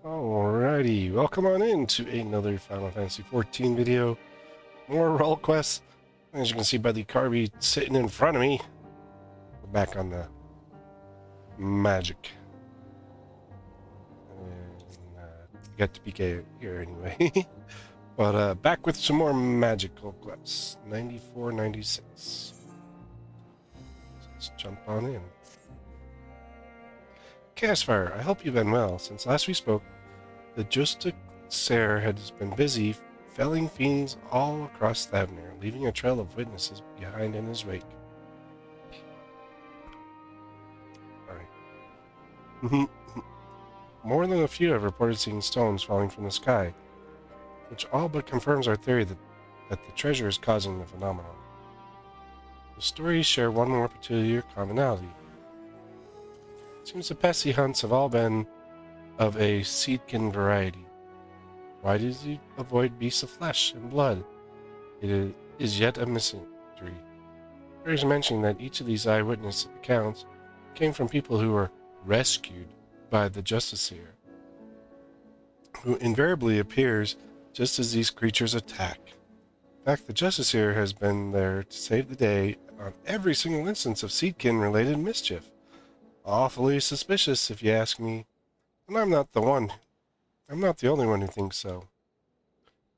Alrighty, welcome on in to another Final Fantasy XIV video. More role quests. As you can see by the Carby sitting in front of me, we're back on the magic. And got to PK here anyway. But back with some more magical quests. 94, 96. Let's jump on in. Chaosfire, I hope you've been well. Since last we spoke, the Justiciar has been busy felling fiends all across Thavnir, leaving a trail of witnesses behind in his wake. Alright. More than a few have reported seeing stones falling from the sky, which all but confirms our theory that the treasure is causing the phenomenon. The stories share one more peculiar commonality. It seems the Pessi hunts have all been of a Seedkin variety. Why does he avoid beasts of flesh and blood? It is yet a mystery. There is mention that each of these eyewitness accounts came from people who were rescued by the Justiciar, who invariably appears just as these creatures attack. In fact, the Justiciar has been there to save the day on every single instance of Seedkin-related mischief. Awfully suspicious, if you ask me. And I'm not the only one who thinks so.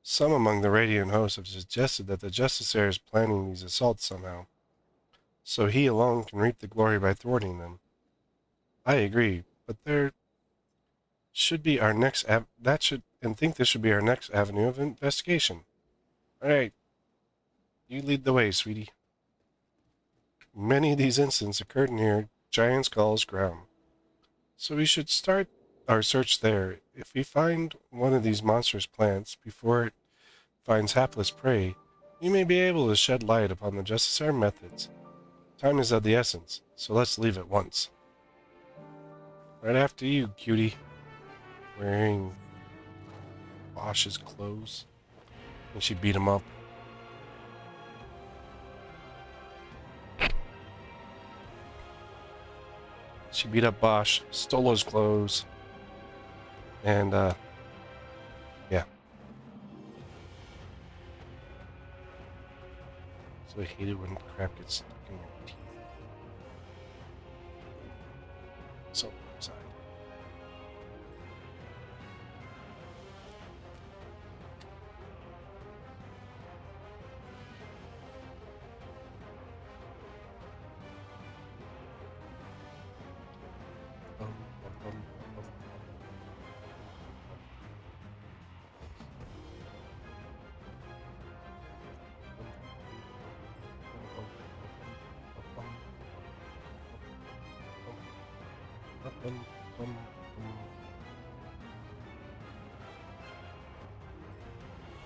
Some among the Radiant hosts have suggested that the Justiciar is planning these assaults somehow, so he alone can reap the glory by thwarting them. I agree, but there should be our next this should be our next avenue of investigation. All right, you lead the way, sweetie. Many of these incidents occurred near Giant Skull's ground, so we should start our search there. If we find one of these monstrous plants before it finds hapless prey, we may be able to shed light upon the Justiciar methods. Time is of the essence, so let's leave at once. Right after you, cutie. Wearing Bosch's clothes. And she beat him up. She beat up Bosch, stole his clothes, and, yeah. So I hate it when crap gets stuck in your teeth. So, sorry.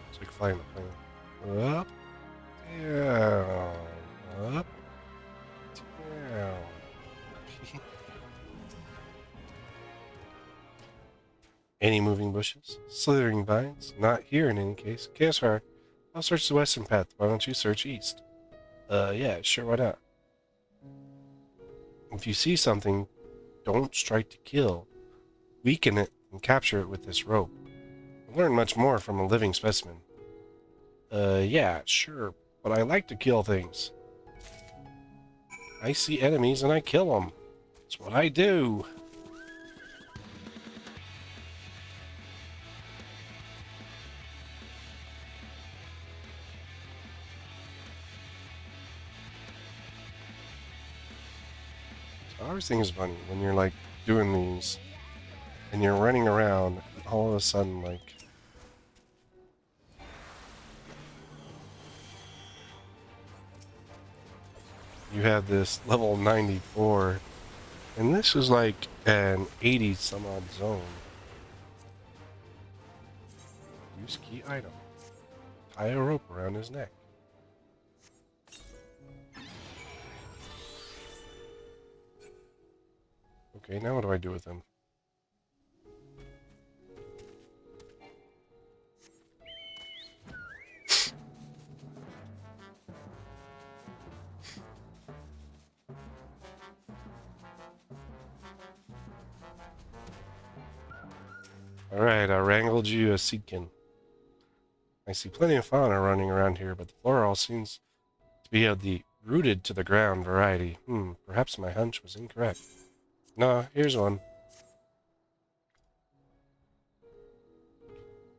It's like flying the plane. Up, down, up, down. Any moving bushes? Slithering vines? Not here in any case. Chaosfire, I'll search the western path. Why don't you search east? Yeah, sure, why not? If you see something, don't strike to kill. Weaken it and capture it with this rope. I'll learn much more from a living specimen. Yeah, sure, but I like to kill things. I see enemies and I kill them. That's what I do. I always think it's funny when you're like doing these and you're running around and all of a sudden like you have this level 94 and this is like an 80 some odd zone. Use key item. Tie a rope around his neck. Okay, now what do I do with him? Alright, I wrangled you a seedkin. I see plenty of fauna running around here, but the flora all seems to be of the rooted to the ground variety. Perhaps my hunch was incorrect. No, here's one.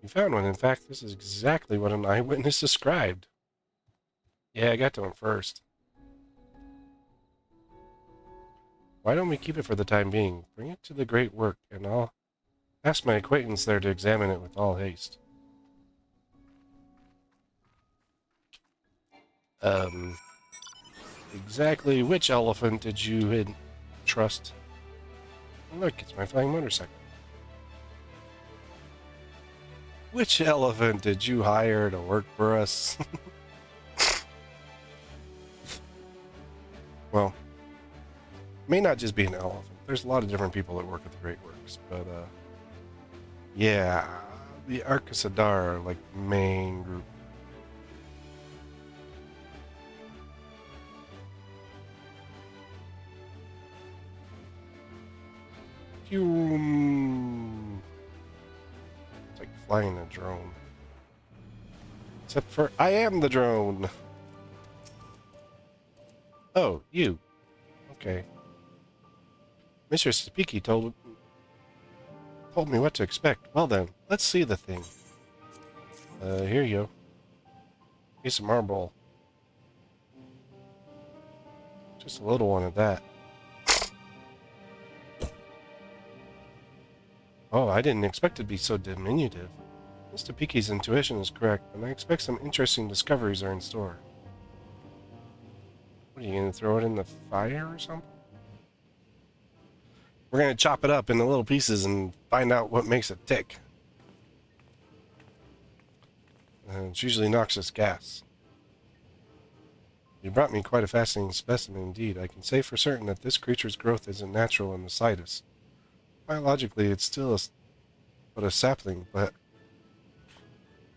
You found one. In fact, this is exactly what an eyewitness described. Yeah, I got to him first. Why don't we keep it for the time being? Bring it to the great work, and I'll ask my acquaintance there to examine it with all haste. Exactly which elephant did you trust? Look, it's my flying motorcycle. Which elephant did you hire to work for us? Well, it may not just be an elephant. There's a lot of different people that work at the Great Works, but, yeah, the Arcasadar are like the main group. It's like flying a drone. Except for I am the drone. Oh, you. Okay. Mr. Spiki told me what to expect. Well then, let's see the thing. Here you go. Piece of marble. Just a little one of that. Oh, I didn't expect it to be so diminutive. Mr. Peaky's intuition is correct, and I expect some interesting discoveries are in store. What, are you going to throw it in the fire or something? We're going to chop it up into little pieces and find out what makes it tick. It's usually noxious gas. You brought me quite a fascinating specimen indeed. I can say for certain that this creature's growth isn't natural in the slightest. Biologically, it's still but a sapling, but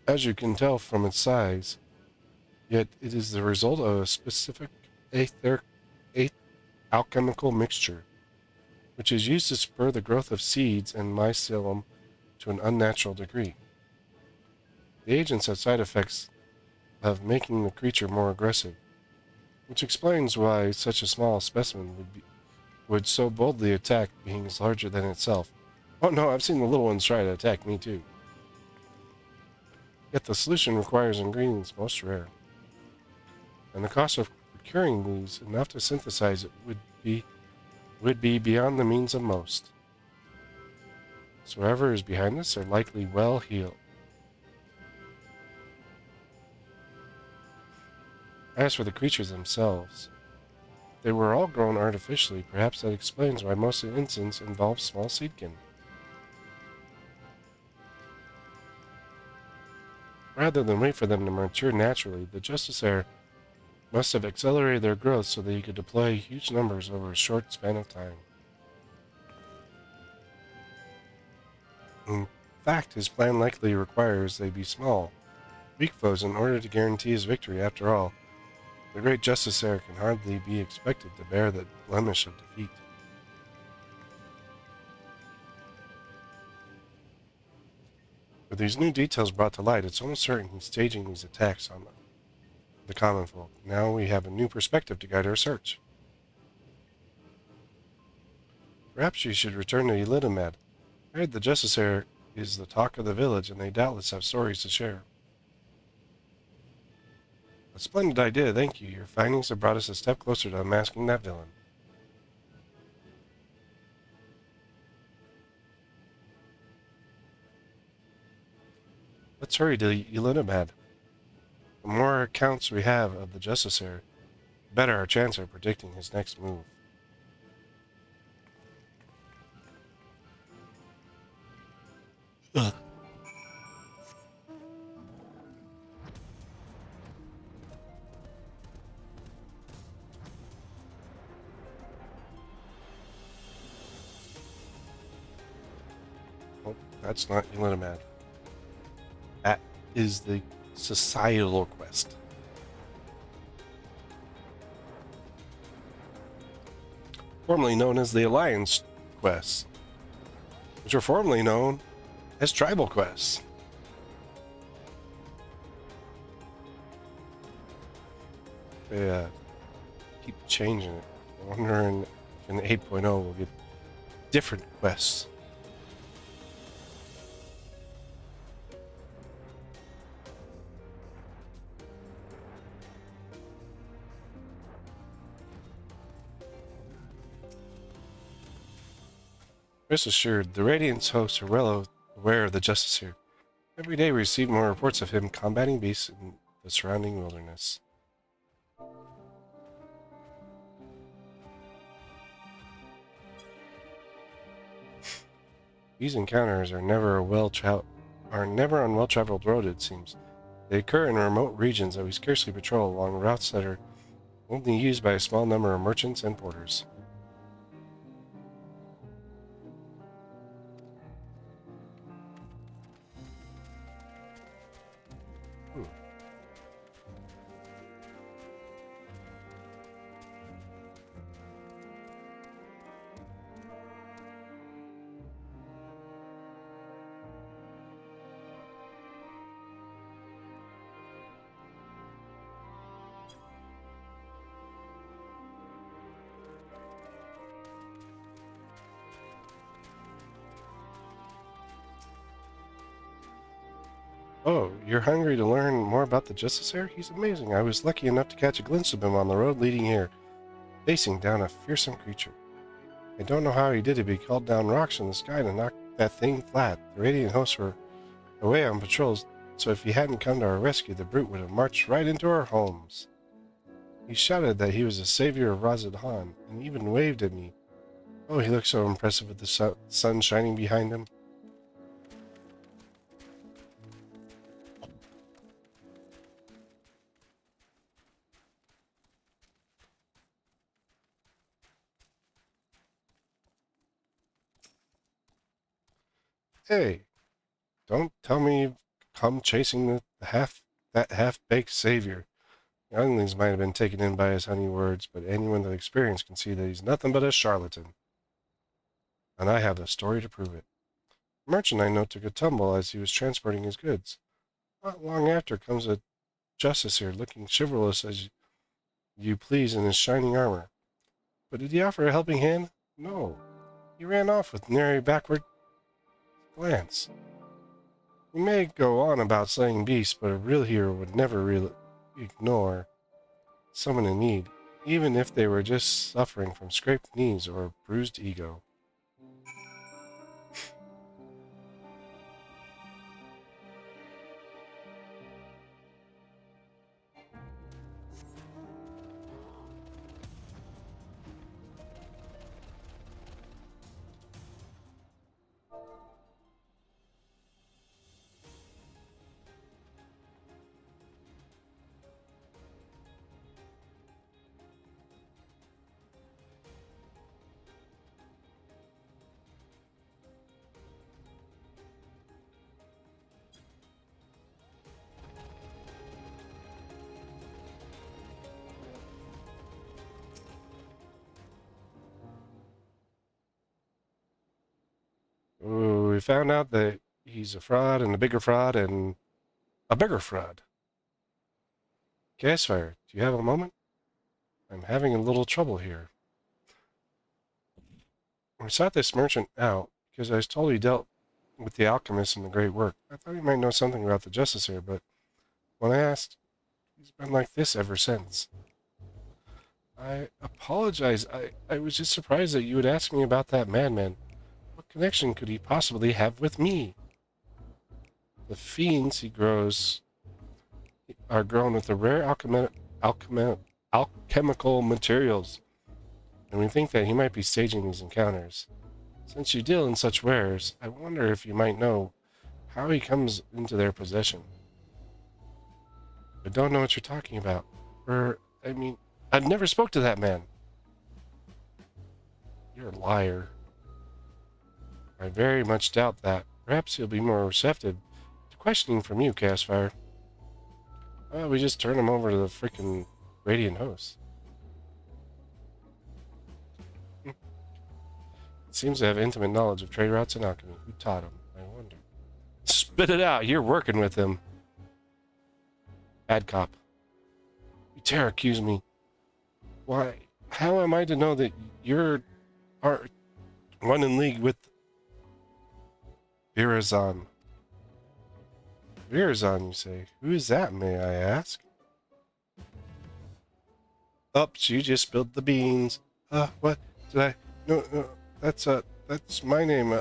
as you can tell from its size, yet it is the result of a specific alchemical mixture, which is used to spur the growth of seeds and mycelium to an unnatural degree. The agents have side effects of making the creature more aggressive, which explains why such a small specimen would so boldly attack beings larger than itself. Oh no, I've seen the little ones try to attack me too. Yet the solution requires ingredients most rare, and the cost of procuring these enough to synthesize it would be beyond the means of most. So whoever is behind this are likely well heeled. As for the creatures themselves, they were all grown artificially. Perhaps that explains why most instances involve small seedkin. Rather than wait for them to mature naturally, the Justiciar must have accelerated their growth so that he could deploy huge numbers over a short span of time. In fact, his plan likely requires they be small, weak foes in order to guarantee his victory. After all, the great Justiciar can hardly be expected to bear the blemish of defeat. With these new details brought to light, it's almost certain he's staging these attacks on the common folk. Now we have a new perspective to guide our search. Perhaps you should return to Elidamad. I heard the Justiciar is the talk of the village, and they doubtless have stories to share. A splendid idea, thank you. Your findings have brought us a step closer to unmasking that villain. Let's hurry to Elidamad. The more accounts we have of the Justiciar, the better our chance of predicting his next move. Ugh. Oh, that's not Elidamad. That is the societal quest. Formerly known as the Alliance quest, which are formerly known as tribal quests. They keep changing it. I'm wondering if in 8.0 we'll get different quests. Rest assured, the Radiant's hosts are well aware of the Justice here. Every day we receive more reports of him combating beasts in the surrounding wilderness. These encounters are never on well-traveled road, it seems. They occur in remote regions that we scarcely patrol along routes that are only used by a small number of merchants and porters. Hmm. Oh, you're hungry to learn more about the Justice Heir? He's amazing. I was lucky enough to catch a glimpse of him on the road leading here, facing down a fearsome creature. I don't know how he did it, but he called down rocks from the sky to knock that thing flat. The Radiant hosts were away on patrols, so if he hadn't come to our rescue, the brute would have marched right into our homes. He shouted that he was the savior of Razad Han, and even waved at me. Oh, he looked so impressive with the sun shining behind him. Hey, don't tell me you've come chasing that half-baked savior. The younglings might have been taken in by his honey words, but anyone with experience can see that he's nothing but a charlatan. And I have the story to prove it. A merchant I know took a tumble as he was transporting his goods. Not long after comes a justice here, looking chivalrous as you please in his shining armor. But did he offer a helping hand? No. He ran off with nary backward glance. We may go on about slaying beasts, but a real hero would never really ignore someone in need, even if they were just suffering from scraped knees or a bruised ego. Ooh, we found out that he's a fraud and a bigger fraud and a bigger fraud. Gasfire, do you have a moment? I'm having a little trouble here. I sought this merchant out because I was told he dealt with the alchemist in the great work. I thought he might know something about the justice here, but when I asked, he's been like this ever since. I apologize. I was just surprised that you would ask me about that madman. What connection could he possibly have with me? The fiends he grows are grown with the rare alchemical materials, and we think that he might be staging these encounters. Since you deal in such wares, I wonder if you might know how he comes into their possession. I don't know what you're talking about. I've never spoke to that man. You're a liar. I very much doubt that. Perhaps he'll be more receptive to questioning from you, Castfire. Well, we just turn him over to the freaking Radiant host. He seems to have intimate knowledge of trade routes and alchemy. Who taught him? I wonder. Spit it out. You're working with him. Bad cop. You dare accuse me. Why? How am I to know that you're one in league with Virazon? Virazon, you say? Who is that, may I ask? Oops, you just spilled the beans. What? Did I? No, that's my name.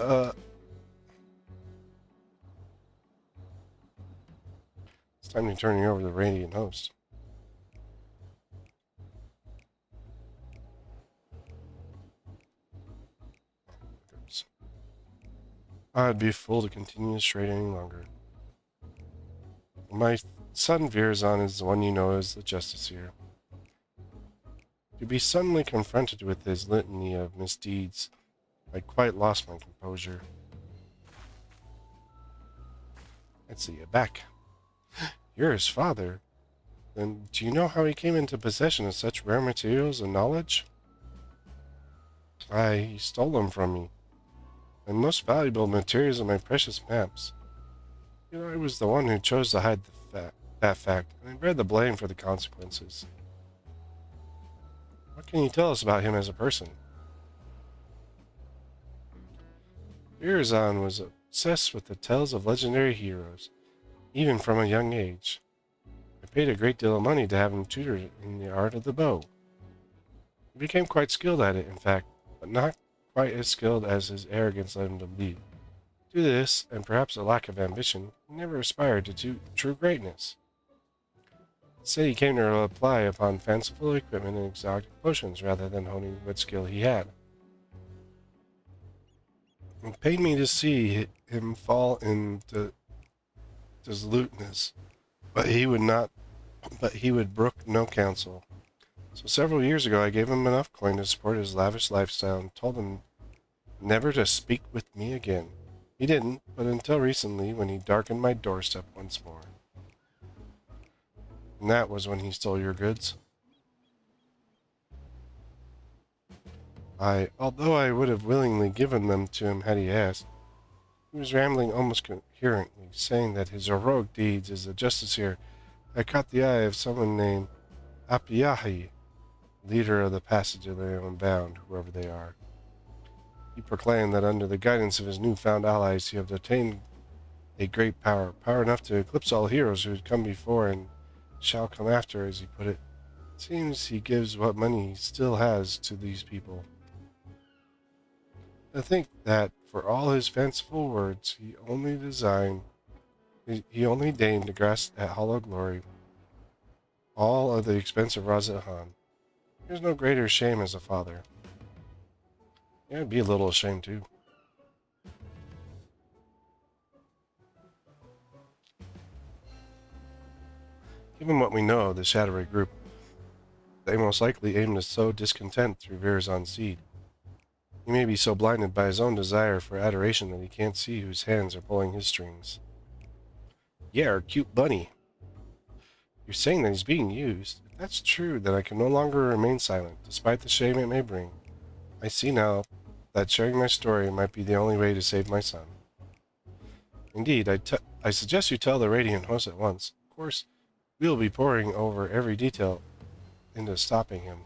It's time to turn you over to the Radiant Host. I'd be a fool to continue this trade any longer. My son Virazon is the one you know as the Justice here. To be suddenly confronted with his litany of misdeeds, I'd quite lost my composure. I'd see you back. You're his father. Then do you know how he came into possession of such rare materials and knowledge? He stole them from me. My most valuable materials are my precious maps. You know, I was the one who chose to hide that fact, and I bear the blame for the consequences. What can you tell us about him as a person? Virazon was obsessed with the tales of legendary heroes, even from a young age. I paid a great deal of money to have him tutored in the art of the bow. He became quite skilled at it, in fact, but not quite as skilled as his arrogance led him to believe. Due to this, and perhaps a lack of ambition, he never aspired to true greatness. Instead, he came to rely upon fanciful equipment and exotic potions rather than honing what skill he had. It pained me to see him fall into dissoluteness, but he would brook no counsel. So several years ago, I gave him enough coin to support his lavish lifestyle and told him never to speak with me again. He didn't, but until recently, when he darkened my doorstep once more. And that was when he stole your goods. Although I would have willingly given them to him had he asked, he was rambling almost coherently, saying that his heroic deeds as a justiciar had caught the eye of someone named Apiahi, leader of the Passage of the Unbound, whoever they are. He proclaimed that under the guidance of his newfound allies he had obtained a great power enough to eclipse all heroes who had come before and shall come after, as he put it. It seems he gives what money he still has to these people. I think that, for all his fanciful words, he only deigned to grasp at hollow glory, all at the expense of Razahan. There's no greater shame as a father. Yeah, I'd be a little ashamed too. Given what we know of the shadowy group, they most likely aim to sow discontent through Virazon's seed. He may be so blinded by his own desire for adoration that he can't see whose hands are pulling his strings. Yeah, our cute bunny. You're saying that he's being used. If that's true, then I can no longer remain silent, despite the shame it may bring. I see now that sharing my story might be the only way to save my son. Indeed, I suggest you tell the Radiant Host at once. Of course, we will be poring over every detail into stopping him.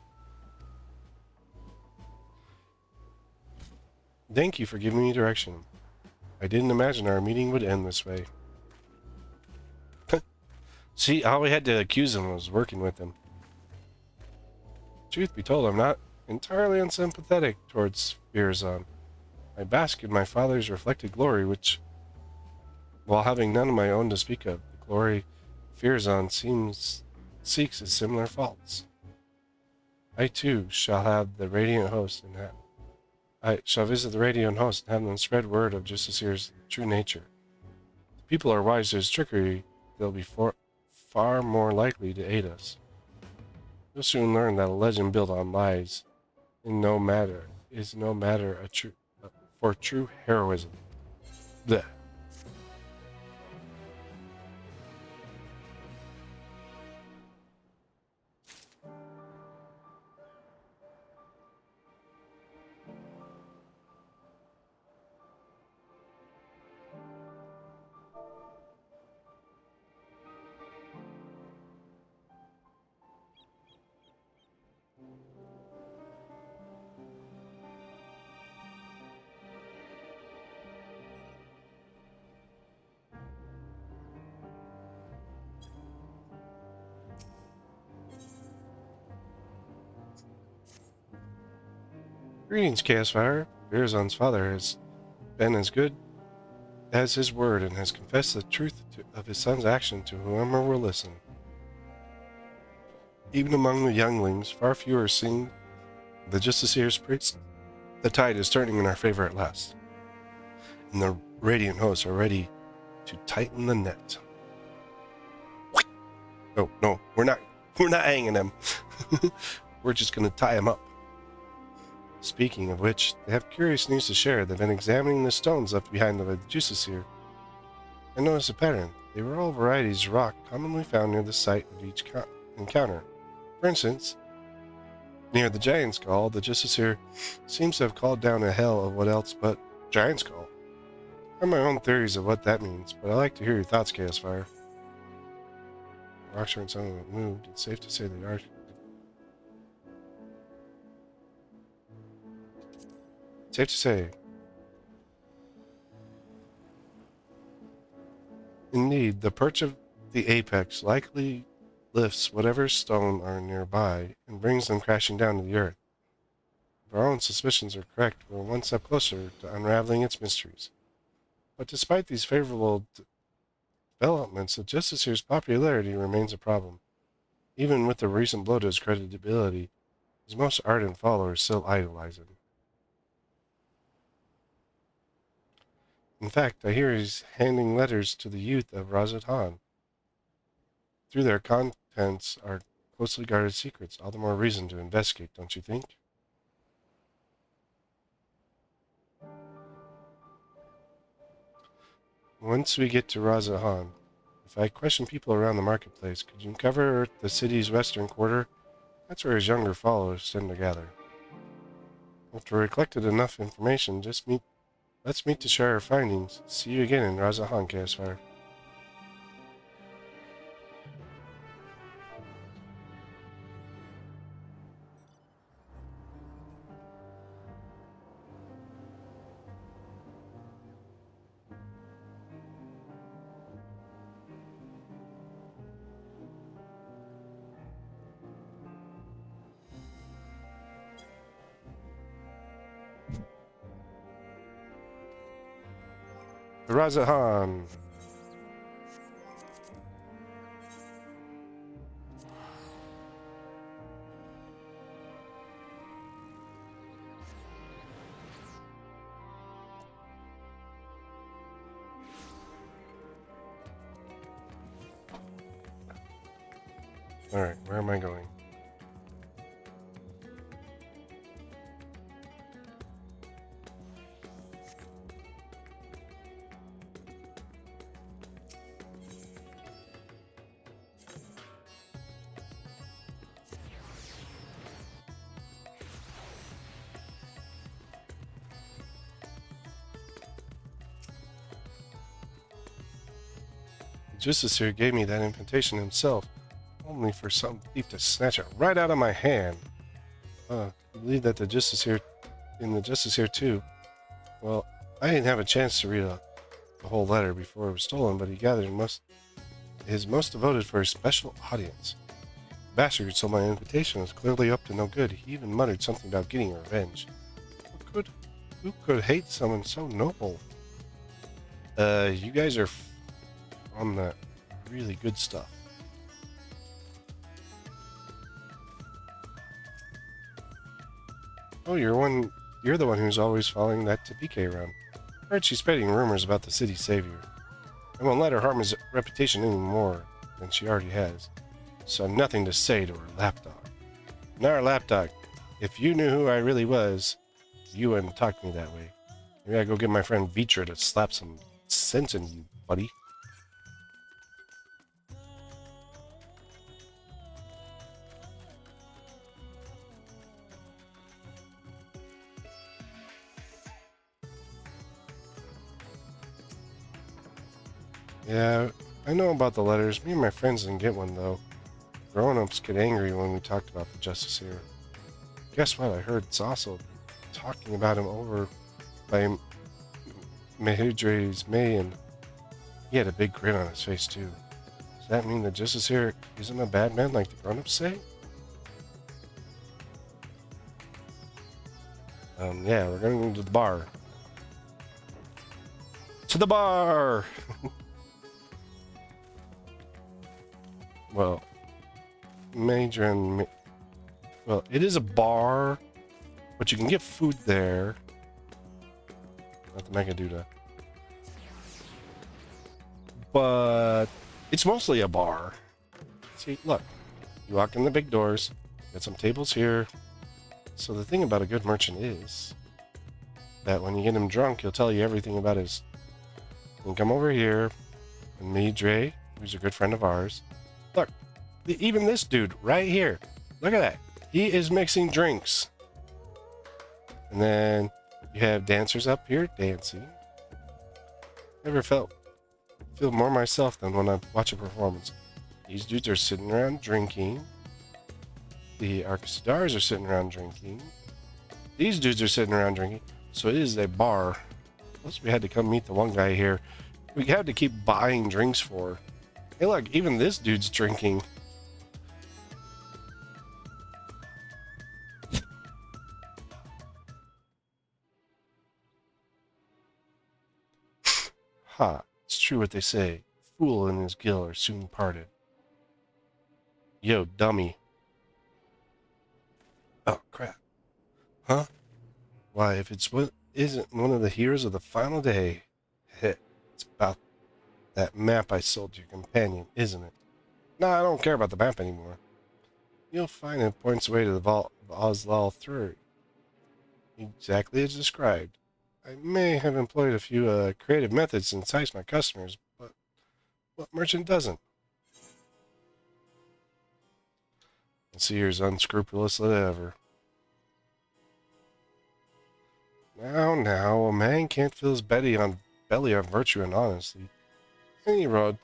Thank you for giving me direction. I didn't imagine our meeting would end this way. See, all we had to accuse him was working with him. Truth be told, I'm not entirely unsympathetic towards Virazon. I bask in my father's reflected glory, which, while having none of my own to speak of, the glory Virazon seeks is similar faults. I too shall have the Radiant Host I shall visit the Radiant Host and have them spread word of Justiciar's true nature. If the people are wise to his trickery, they'll be far more likely to aid us. You'll soon learn that a legend built on lies is no matter for true heroism. Blech. Greetings, Chaos Fire. Birazon's father has been as good as his word and has confessed the truth of his son's action to whoever will listen. Even among the younglings, far fewer sing the Justiciar's praise. The tide is turning in our favor at last, and the radiant hosts are ready to tighten the net. Oh, no, we're not hanging them. We're just going to tie them up. Speaking of which, they have curious news to share. They've been examining the stones left behind by the Justiciar. I noticed a pattern. They were all varieties of rock commonly found near the site of each encounter. For instance, near the Giant Skull, the Justiciar seems to have called down a hell of what else but Giant Skull. I have my own theories of what that means, but I'd like to hear your thoughts, Chaos Fire. Rocks aren't something that moved. It's safe to say they are. Safe to say. Indeed, the perch of the apex likely lifts whatever stone are nearby and brings them crashing down to the earth. If our own suspicions are correct, we're one step closer to unraveling its mysteries. But despite these favorable developments, the Justiciar's popularity remains a problem. Even with the recent blow to his credibility, his most ardent followers still idolize him. In fact, I hear he's handing letters to the youth of Razat-Han. Through their contents are closely guarded secrets. All the more reason to investigate, don't you think? Once we get to Razat-Han, if I question people around the marketplace, could you cover the city's western quarter? That's where his younger followers tend to gather. After we collected enough information, let's meet to share our findings. See you again in Razat-Han, Chaos Fire. Razat-Han! Alright, where am I going? Justiciar gave me that invitation himself, only for some thief to snatch it right out of my hand. You believe that the Justiciar too? Well, I didn't have a chance to read the whole letter before it was stolen, but he gathered his most devoted for a special audience. The bastard who stole my invitation was clearly up to no good. He even muttered something about getting revenge. Who could hate someone so noble? You guys are on the really good stuff. Oh, you're the one who's always following that Tapike around. I heard she's spreading rumors about the city's savior. I won't let her harm his reputation any more than she already has. So nothing to say to her lapdog. Now our lapdog, if you knew who I really was, you wouldn't talk to me that way. Maybe I go get my friend Vitra to slap some sense in you, buddy. Yeah, I know about the letters. Me and my friends didn't get one, though. Grown-ups get angry when we talked about the Justiciar. Guess what? I heard Zassel talking about him over by Mahidre's May, and he had a big grin on his face, too. Does that mean the Justiciar isn't a bad man like the grown-ups say? Yeah, we're going to the bar. To the bar! Well, major and... Well, it is a bar, but you can get food there. Not the Megaduda. But it's mostly a bar. See, look. You walk in the big doors. Got some tables here. So the thing about a good merchant is that when you get him drunk, he'll tell you everything about his... You can come over here, and me, Dre, who's a good friend of ours. Look, even this dude right here. Look at that. He is mixing drinks. And then you have dancers up here dancing. Never feel more myself than when I watch a performance. These dudes are sitting around drinking. The Arcstars are sitting around drinking. These dudes are sitting around drinking. So it is a bar. Plus we had to come meet the one guy here. We had to keep buying drinks for. Hey look, even this dude's drinking. Ha, it's true what they say. Fool and his gill are soon parted. Yo, dummy. Oh, crap. Huh? Why, if it's what isn't one of the heroes of the final day, it's about that map I sold to your companion, isn't it? No, I don't care about the map anymore. You'll find it points away to the vault of Ozlal 3. Exactly as described. I may have employed a few creative methods to entice my customers, but what merchant doesn't? And see, you're as unscrupulous as ever. Now, a man can't fill his belly on virtue and honesty. Any road,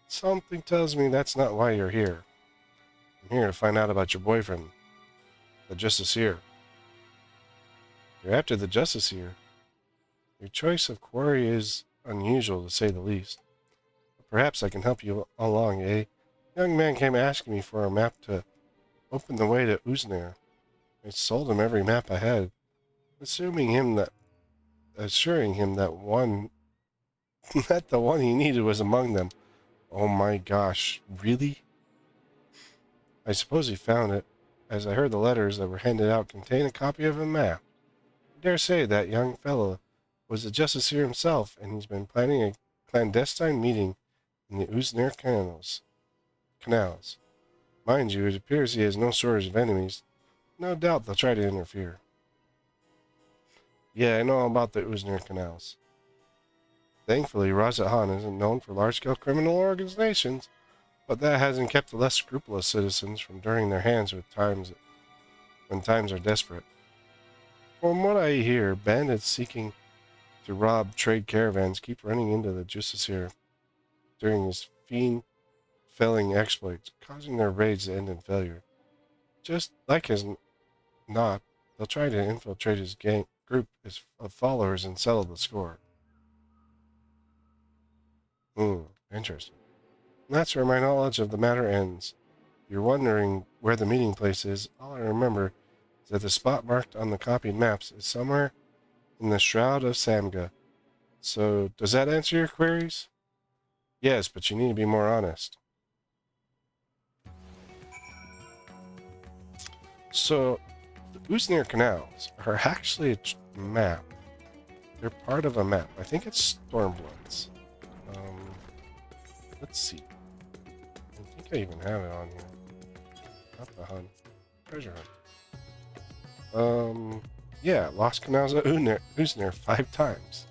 something tells me that's not why you're here. I'm here to find out about your boyfriend, the Justiciar. You're after the Justiciar. Your choice of quarry is unusual, to say the least. But perhaps I can help you along, eh? A young man came asking me for a map to open the way to Uznir. I sold him every map I had, assuring him that one that the one he needed was among them. Oh my gosh, really? I suppose he found it, as I heard the letters that were handed out contain a copy of a map. I dare say that young fellow was the Justiciar himself, and he's been planning a clandestine meeting in the Uznir canals. Mind you, it appears he has no shortage of enemies. No doubt they'll try to interfere. Yeah, I know all about the Uznir canals. Thankfully, Rajat isn't known for large-scale criminal organizations, but that hasn't kept the less scrupulous citizens from dirtying their hands when times are desperate. From what I hear, bandits seeking to rob trade caravans keep running into the Justiciar during his fiend-felling exploits, causing their raids to end in failure. Just like as not, they'll try to infiltrate his group of followers and settle the score. Interesting. And that's where my knowledge of the matter ends. If you're wondering where the meeting place is, all I remember is that the spot marked on the copied maps is somewhere in the Shroud of Samga. So, does that answer your queries? Yes, but you need to be more honest. So, the Uznir Canals are actually a map. They're part of a map. I think it's Stormbloods. Let's see. I think I even have it on here. Not the hunt. Treasure hunt. Yeah, Lost Canals of Uznir 5 times.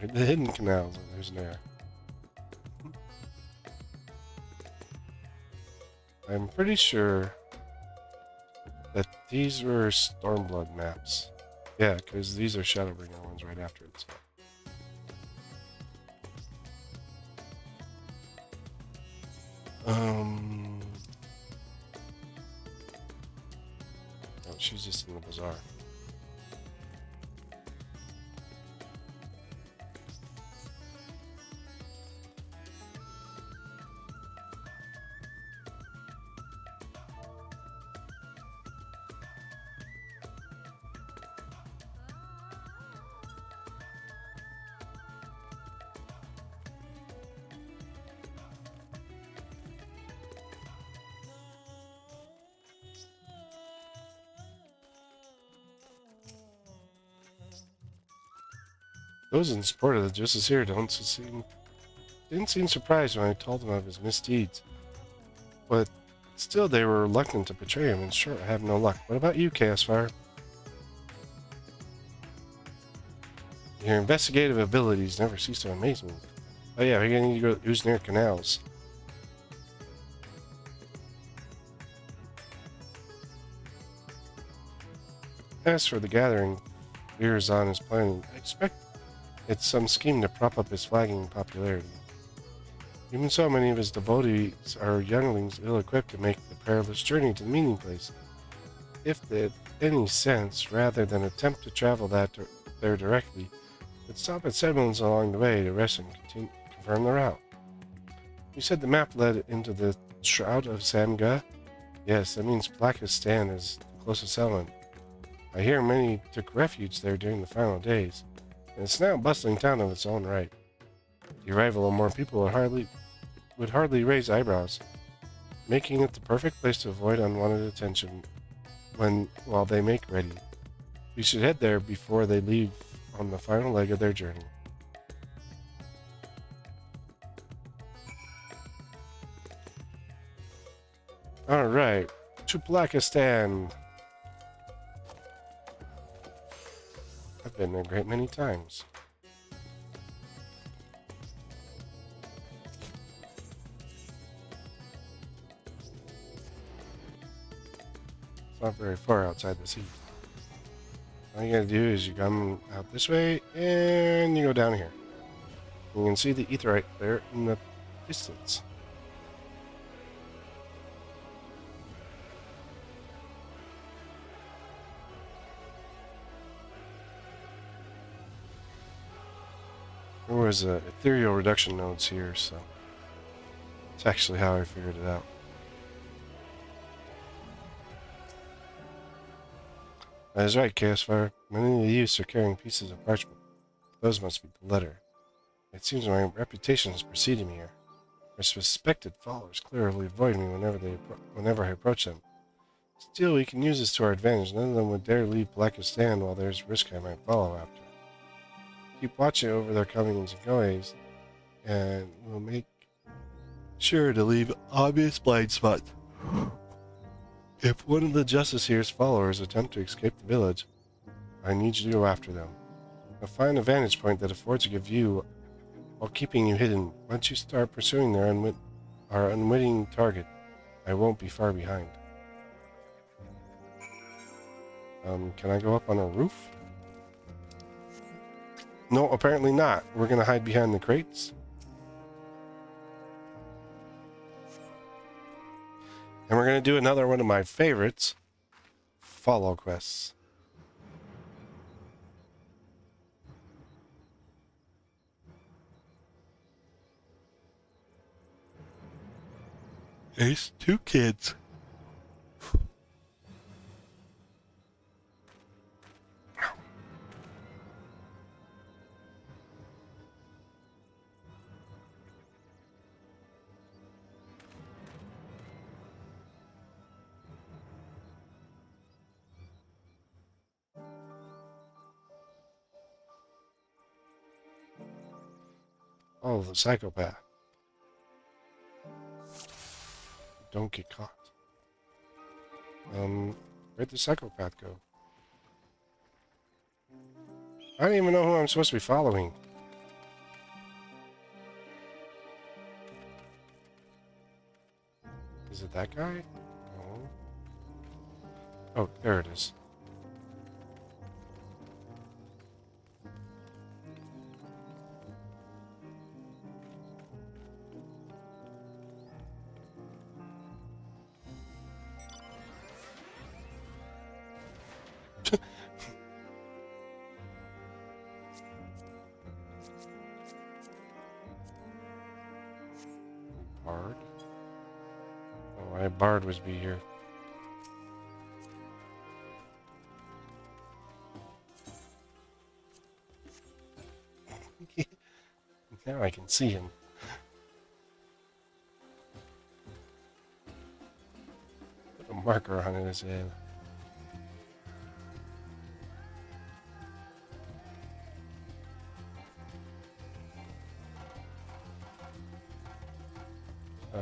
The hidden canals of Uznir. I'm pretty sure that these were Stormblood maps. Yeah, because these are Shadowbringer ones right after it. Oh, she's just in the bazaar. Those in support of the justice here didn't seem surprised when I told them of his misdeeds. But still, they were reluctant to betray him, and sure, I have no luck. What about you, Chaos Fire? Your investigative abilities never cease to amaze me. Oh yeah, we're gonna need to go to Uznir Canals. As for the gathering Virazon is planning, I expect it's some scheme to prop up his flagging popularity. Even so, many of his devotees are younglings ill-equipped to make the perilous journey to the meeting place. If they had any sense, rather than attempt to travel there directly, would stop at settlements along the way to rest and confirm the route. You said the map led into the Shroud of Samga? Yes, that means Blakistan is the closest settlement. I hear many took refuge there during the final days, and it's now a bustling town of its own right. The arrival of more people would hardly raise eyebrows, making it the perfect place to avoid unwanted attention while they make ready. We should head there before they leave on the final leg of their journey. Alright, to Blakistan. I've been there a great many times. It's not very far outside the sea. All you gotta do is you come out this way and you go down here. You can see the aetheryte there in the distance. There was ethereal reduction nodes here, so it's actually how I figured it out. That is right, Chaos Fire. Many of the youths are carrying pieces of parchment. Those must be the letter. It seems my reputation has preceded me here. My suspected followers clearly avoid me whenever I approach them. Still, we can use this to our advantage. None of them would dare leave Blakistan while there's risk I might follow after. Keep watching over their comings and goings, and we'll make sure to leave obvious blind spots. If one of the Justice here's followers attempt to escape the village, I need you to go after them. Now find a vantage point that affords a good view while keeping you hidden. Once you start pursuing our unwitting target, I won't be far behind. Can I go up on a roof? No, apparently not. We're gonna hide behind the crates. And we're gonna do another one of my favorites, follow quests. Ace, 2 kids. Oh, the psychopath. Don't get caught. Where'd the psychopath go? I don't even know who I'm supposed to be following. Is it that guy? No. Oh, there it is. Bard? Oh, why Bard was be here. Now I can see him. Put a marker on his head.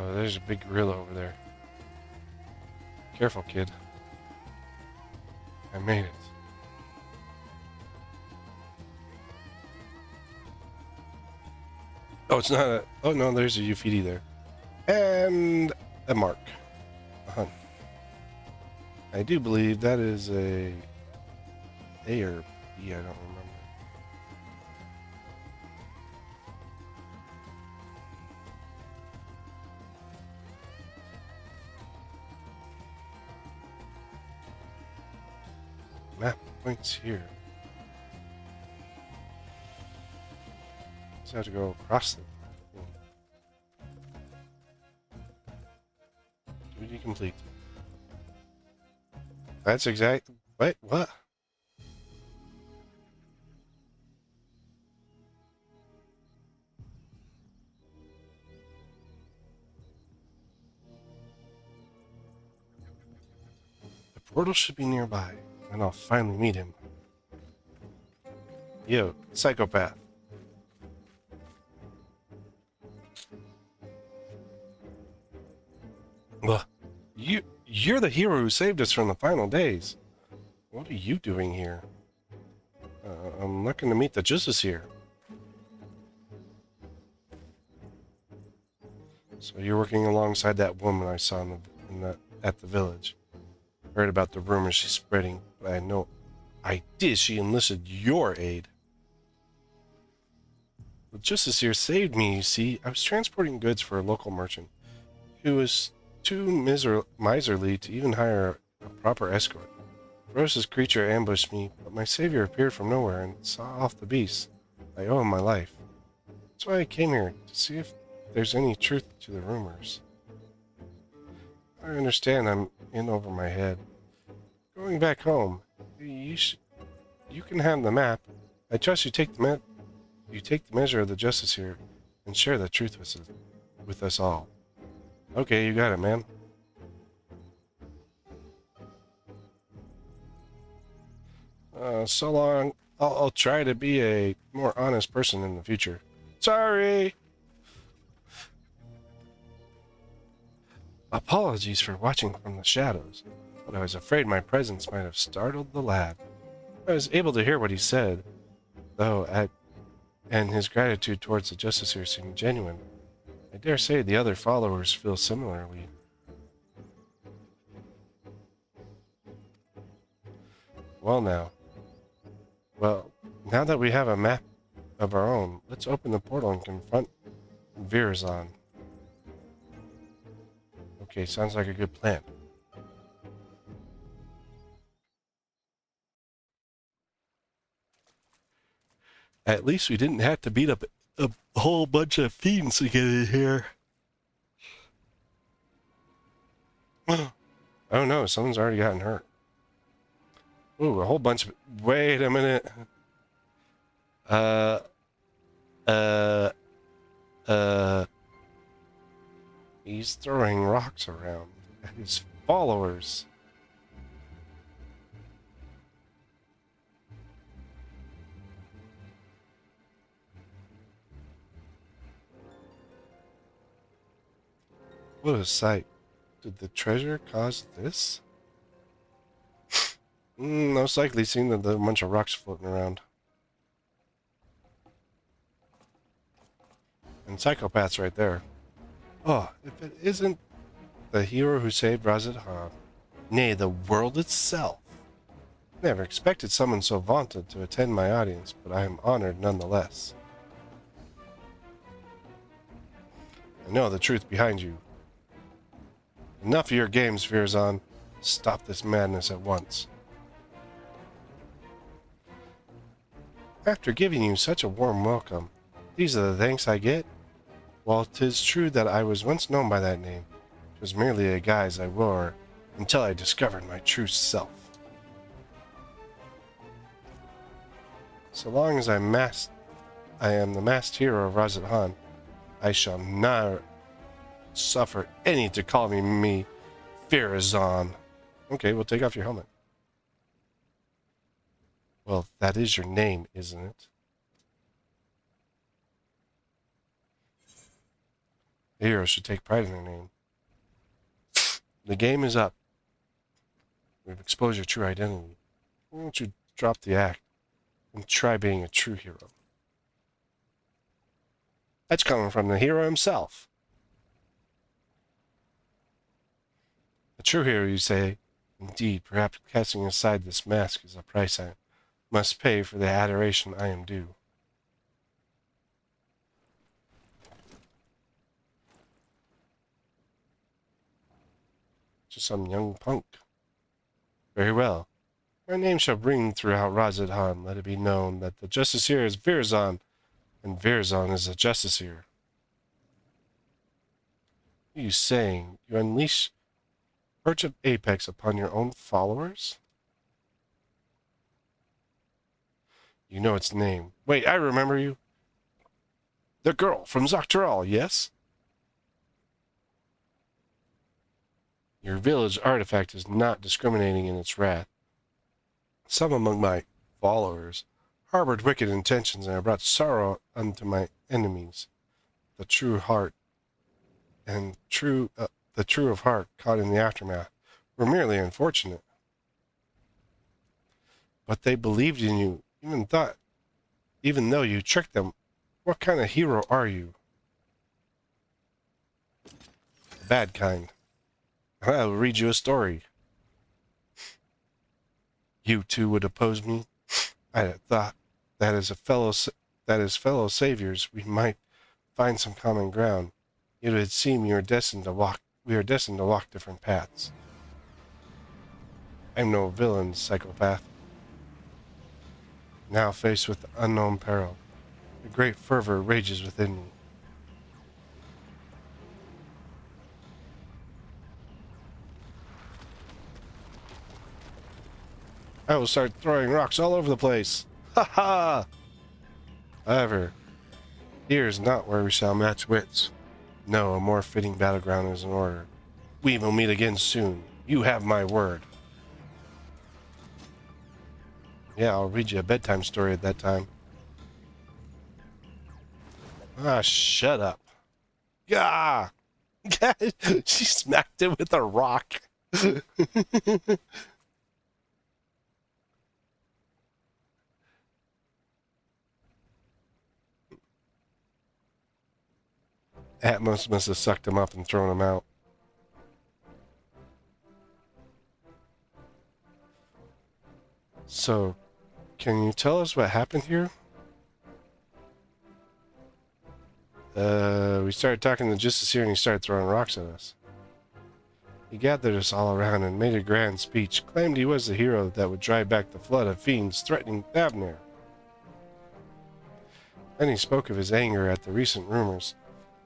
Oh, there's a big gorilla over there. Careful, kid. I made it. Oh, it's not a... Oh, no, there's a Ufidi there. And a mark. A hunt. I do believe that is a or B, I don't remember. Map points here. Just have to go across them. Duty complete. That's exact. Wait, what? The portal should be nearby, and I'll finally meet him. Yo, psychopath. Ugh. You're the hero who saved us from the final days. What are you doing here? I'm looking to meet the justice here. So you're working alongside that woman I saw at the village. Heard about the rumors she's spreading, but I had no idea she enlisted your aid. The justice here saved me, you see. I was transporting goods for a local merchant who was too miserly to even hire a proper escort. A ferocious creature ambushed me, but my savior appeared from nowhere and saw off the beast. I owe him my life. That's why I came here, to see if there's any truth to the rumors. I understand I'm in over my head. Going back home, you can have the map. I trust you take the measure of the justice here and share the truth with us all. Okay, you got it, man. So long. I'll try to be a more honest person in the future. Sorry! Apologies for watching from the shadows, but I was afraid my presence might have startled the lad. I was able to hear what he said, and his gratitude towards the justice here seemed genuine. I dare say the other followers feel similarly. Well, now that we have a map of our own, let's open the portal and confront Virazon. Okay, sounds like a good plan. At least we didn't have to beat up a whole bunch of fiends to get in here. Oh no, someone's already gotten hurt. Ooh, a whole bunch of... Wait a minute. He's throwing rocks around at his followers. What a sight. Did the treasure cause this? Most likely seen a bunch of rocks floating around. And psychopaths right there. Oh, if it isn't the hero who saved Razad, nay, the world itself. Never expected someone so vaunted to attend my audience, but I am honored nonetheless. I know the truth behind you. Enough of your games, Virazon. Stop this madness at once. After giving you such a warm welcome, these are the thanks I get? While 'tis true that I was once known by that name, 'twas merely a guise I wore until I discovered my true self. So long as I am the masked hero of Razad, I shall not suffer any to call me Virazon. Okay, well, take off your helmet. Well, that is your name, isn't it? The heroes should take pride in their name. The game is up. We've exposed your true identity. Why don't you drop the act and try being a true hero? That's coming from the hero himself. A true hero, you say? Indeed, perhaps casting aside this mask is a price I must pay for the adoration I am due. Just some young punk. Very well. My name shall ring throughout Razadhan. Let it be known that the Justiciar is Virzon, and Virzon is a Justiciar. What are you saying? You unleash Perch of Apex upon your own followers? You know its name. Wait, I remember you. The girl from Zaktaral, yes? Your village artifact is not discriminating in its wrath. Some among my followers harbored wicked intentions, and I brought sorrow unto my enemies. The true heart and the true of heart caught in the aftermath were merely unfortunate. But they believed in you, even though you tricked them. What kind of hero are you? The bad kind. I'll read you a story. You two would oppose me? I had thought that as fellow saviors we might find some common ground. It would seem we are destined to walk different paths. I'm no villain, psychopath. Now faced with unknown peril, a great fervor rages within me. I will start throwing rocks all over the place. Ha ha! However, here is not where we shall match wits. No, a more fitting battleground is in order. We will meet again soon. You have my word. Yeah, I'll read you a bedtime story at that time. Ah, shut up. Gah! She smacked it with a rock. Atmos must have sucked him up and thrown him out. So, can you tell us what happened here? We started talking to Justiciar and he started throwing rocks at us. He gathered us all around and made a grand speech, claimed he was the hero that would drive back the flood of fiends threatening Thavnir. Then he spoke of his anger at the recent rumors,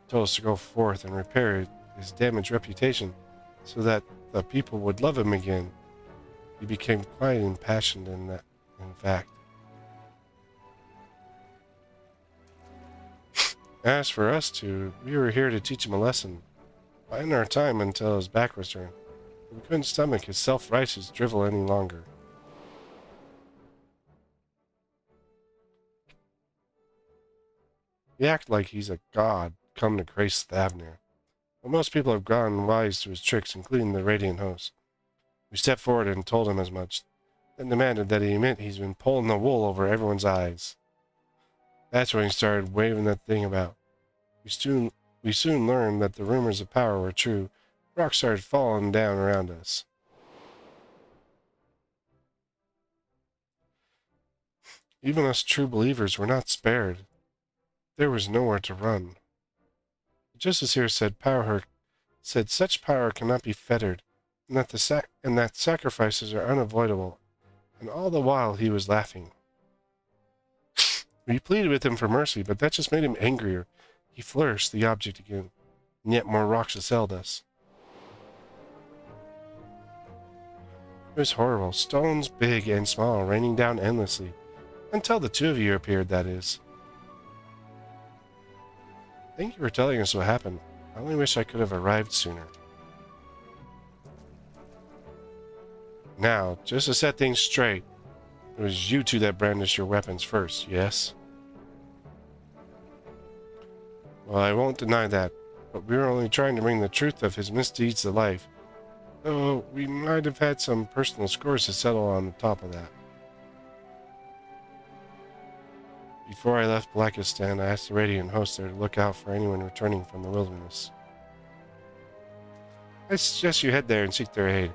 told us to go forth and repair his damaged reputation so that the people would love him again. He became quite impassioned in fact. As for us two, we were here to teach him a lesson, biding our time until his back was turned. We couldn't stomach his self-righteous drivel any longer. He acted like he's a god come to grace Thavnir. But most people have grown wise to his tricks, including the Radiant Host. We stepped forward and told him as much, then demanded that he admit he's been pulling the wool over everyone's eyes. That's when he started waving that thing about. We soon learned that the rumors of power were true. Rocks started falling down around us. Even us true believers were not spared. There was nowhere to run. The Justiciar said such power cannot be fettered, and that sacrifices are unavoidable. And all the while he was laughing. We pleaded with him for mercy, but that just made him angrier. He flourished the object again, and yet more rocks assailed us. It was horrible. Stones, big and small, raining down endlessly. Until the two of you appeared, that is. Thank you for telling us what happened. I only wish I could have arrived sooner. Now, just to set things straight, it was you two that brandished your weapons first, yes? Well, I won't deny that, but we were only trying to bring the truth of his misdeeds to life. Though we might have had some personal scores to settle on the top of that. Before I left Blackistan, I asked the Radiant host there to look out for anyone returning from the wilderness. I suggest you head there and seek their aid.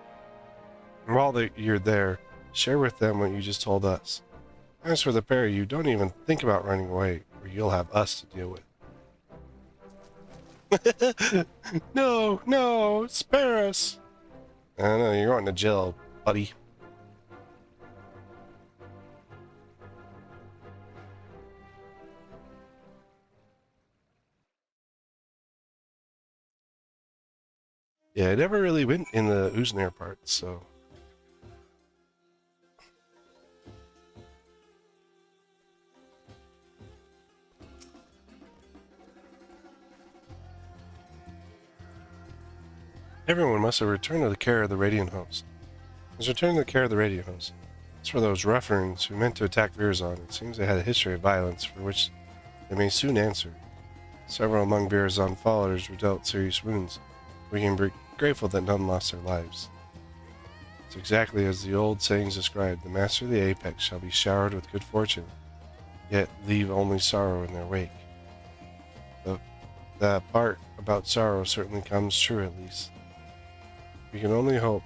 And while you're there, share with them what you just told us. As for the pair of you, don't even think about running away, or you'll have us to deal with. No, spare us! I don't know, you're going to jail, buddy. Yeah, I never really went in the Uznir part, so... Everyone must have returned to the care of the Radiant host. Has returned to the care of the Radiant host. As for those ruffians who meant to attack Virazon, it seems they had a history of violence for which they may soon answer. Several among Virazon followers were dealt serious wounds. We can be grateful that none lost their lives. It's exactly as the old sayings described, the master of the apex shall be showered with good fortune, yet leave only sorrow in their wake. The part about sorrow certainly comes true at least. We can only hope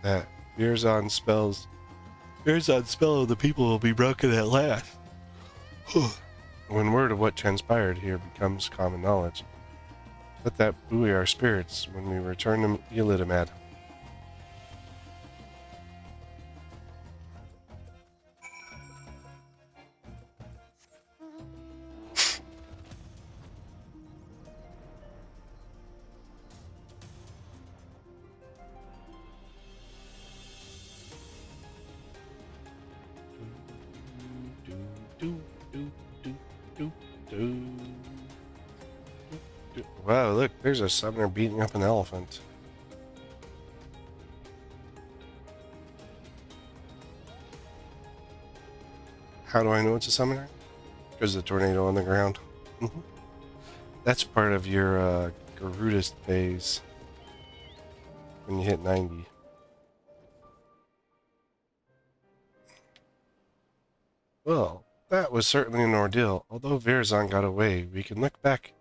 that Virazon's spell of the people will be broken at last. When word of what transpired here becomes common knowledge, let that buoy our spirits when we return to Elidamad. Wow, look, there's a summoner beating up an elephant. How do I know it's a summoner? Because the tornado on the ground. That's part of your Garudist phase when you hit 90. Well, that was certainly an ordeal. Although Virazon got away, we can look back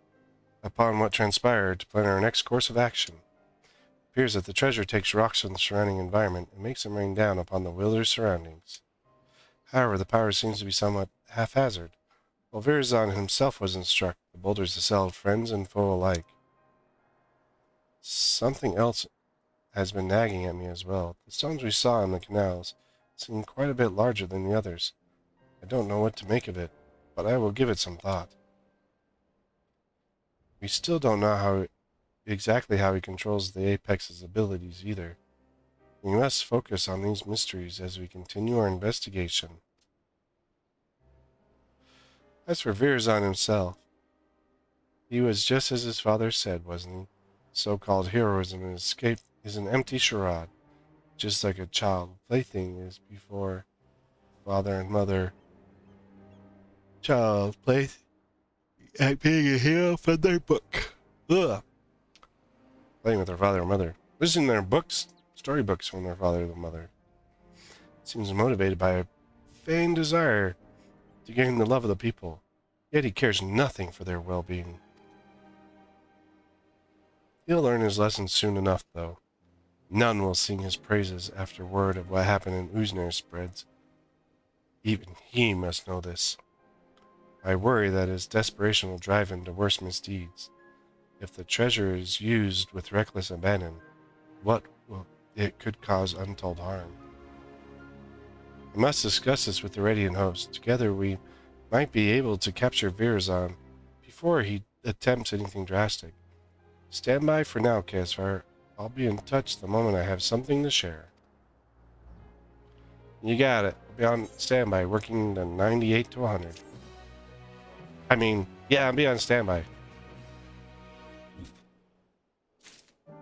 upon what transpired to plan our next course of action. It appears that the treasure takes rocks from the surrounding environment and makes them rain down upon the wilder surroundings. However, the power seems to be somewhat haphazard. While Virazon himself wasn't struck, the boulders assailed friends and foe alike. Something else has been nagging at me as well. The stones we saw in the canals seem quite a bit larger than the others. I don't know what to make of it, but I will give it some thought. We still don't know exactly how he controls the Apex's abilities either. We must focus on these mysteries as we continue our investigation. As for Virazon himself, he was just as his father said, wasn't he? So-called heroism and escape is an empty charade, just like a child plaything is before father and mother. Child plaything, like being a hero from their book. Ugh. Playing with their father and mother. Listening to their books, storybooks from their father and mother. Seems motivated by a vain desire to gain the love of the people, yet he cares nothing for their well-being. He'll learn his lesson soon enough, though. None will sing his praises after word of what happened in Uznir spreads. Even he must know this. I worry that his desperation will drive him to worse misdeeds. If the treasure is used with reckless abandon, it could cause untold harm. I must discuss this with the Radiant host. Together we might be able to capture Virazon before he attempts anything drastic. Stand by for now, Caspar. I'll be in touch the moment I have something to share. You got it. I'll be on standby, working the 98 to 100. I'll be on standby. Oh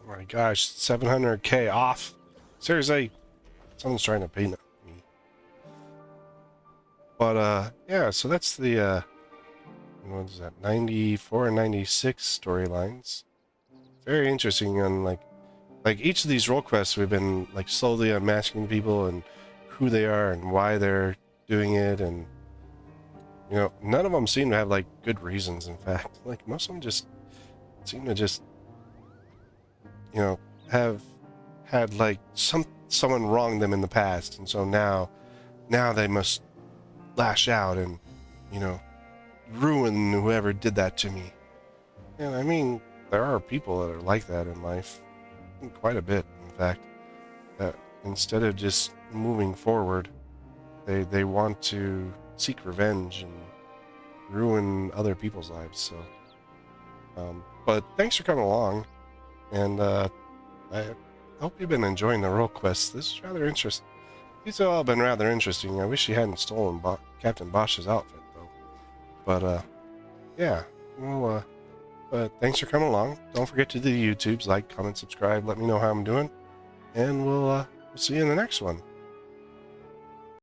my gosh, 700k off. Seriously, someone's trying to pay me. But yeah, so that's the what is that, 94 and 96 storylines. Very interesting, and like each of these role quests, we've been like slowly unmasking people and who they are and why they're doing it, and you know, none of them seem to have like good reasons. In fact, like most of them just seem to just, you know, have had like someone wronged them in the past, and so now they must lash out and, you know, ruin whoever did that to me. And I mean, there are people that are like that in life, quite a bit, in fact, that instead of just moving forward, they want to seek revenge and ruin other people's lives. So, but thanks for coming along, and I hope you've been enjoying the role quests. This is rather interesting. These have all been rather interesting. I wish he hadn't stolen Captain Bosch's outfit, though. But, yeah. Well, but thanks for coming along. Don't forget to do the YouTubes. Like, comment, subscribe. Let me know how I'm doing. And we'll see you in the next one.